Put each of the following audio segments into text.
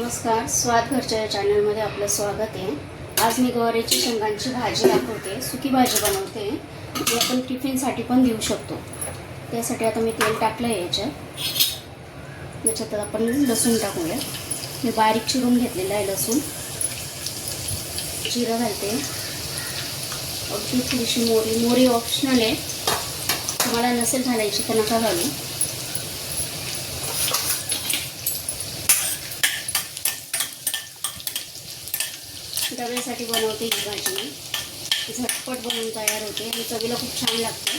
नमस्कार, स्वाद घरच्या या चॅनलमध्ये आपलं स्वागत आहे। आज मी गवारीची शेंगांची भाजी दाखवते, सुकी भाजी बनवते। जी आपण टिफिनसाठी पण देऊ शकतो। त्यासाठी आता मी तेल टाकलं आहे याच्यात आपण लसूण टाकूया। मी बारीक चिरून घेतलेला आहे लसूण। जिरं घालते, अगदी थोडीशी मोहरी ऑप्शनल आहे, तुम्हाला नसेल घालायची तर नका घालू। डब्यासाठी बनवते ही भाजी, झटपट बनवून तयार होते आणि चवीला खूप छान लागते।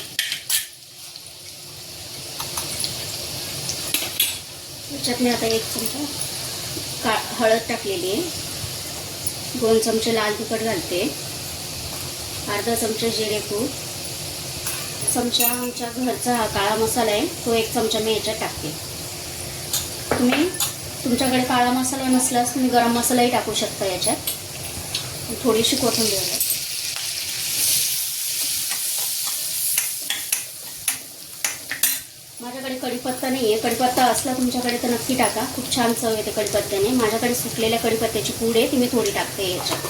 याच्यात मी आता 1 चमचा हळद टाकलेली आहे, 2 चमचे लाल तिखट घालते, अर्धा चमचा जिरेपूड, चमचा आमच्या घरचा हा काळा मसाला आहे तो 1 चमचा मी याच्यात टाकते। तुम्ही तुमच्याकडे काळा मसाला नसल्यास तुम्ही गरम मसालाही टाकू शकता याच्यात। थोडीशी कोथिंबीर आहे। माझ्याकडे कढीपत्ता नाही आहे, कढीपत्ता असला तुमच्याकडे तर नक्की टाका, खूप छान चव येते कढीपत्त्याने। माझ्याकडे सुकलेल्या कढीपत्त्याची पूड आहे ती मी थोडी टाकते याच्यात।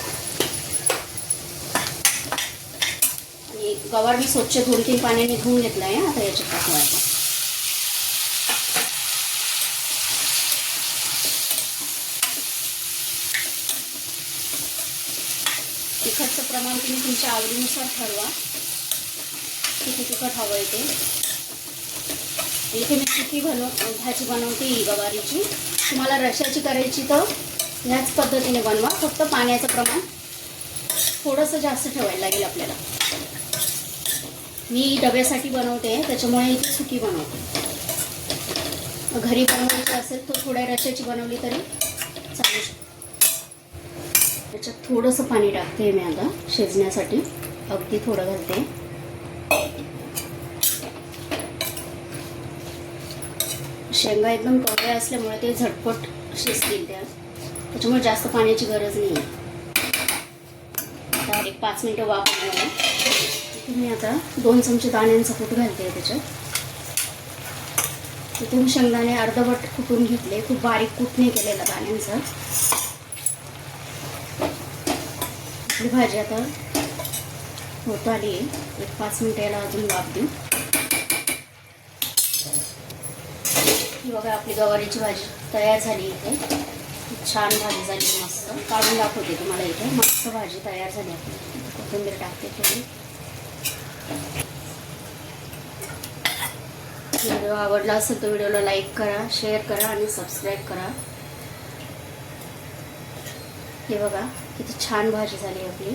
आणि गवार मी स्वच्छ 2-3 पाण्याने धुवून घेतला आहे, आता याच्यात टाकूया। तिखटचं प्रमाण तुम्ही तुमच्या आवडीनुसार ठरवा, किती तिखट हवं आहे ते। इथे मी सुकी भाजी बनवते ही गवारीची। तुम्हाला रश्याची करायची तर ह्याच पद्धतीने बनवा, फक्त पाण्याचं प्रमाण थोडंसं जास्त ठेवायला लागेल आपल्याला। मी डब्यासाठी बनवते त्याच्यामुळे इथे सुकी बनवते। घरी बनवायची असेल तर थोड्या रश्याची बनवली तरी चालू शकते। याच्यात थोडंसं पाणी टाकते मी आता शिजण्यासाठी, अगदी थोडं घालते। शेंगा एकदम कवळ्या असल्यामुळे ते झटपट शिजतील त्याच्यामुळे जास्त पाण्याची गरज नाही आहे। आता 1-5 मिनिटं वाफवूया। मी आता 2 चमचे दाण्यांचा कूट घालते त्याच्यात। इथे मी शेंगदाणे अर्धवट कुटून घेतले, खूप बारीक कूट नाही केलेला दाण्यांचा। आपली भाजी आता होत आली आहे, 1-5 मिनिटं याला अजून वाफ देऊ। ही बघा आपली गवारीची भाजी तयार झाली। इथे छान भाजी झाली, मस्त काढून दाखवते तुम्हाला। इथे मस्त भाजी तयार झाली आपली। कोथिंबीर टाकते थोडी। व्हिडिओ आवडला असेल तर व्हिडिओला लाईक करा, शेअर करा आणि सबस्क्राईब करा। हे बघा किती छान भाजी झाली आपली।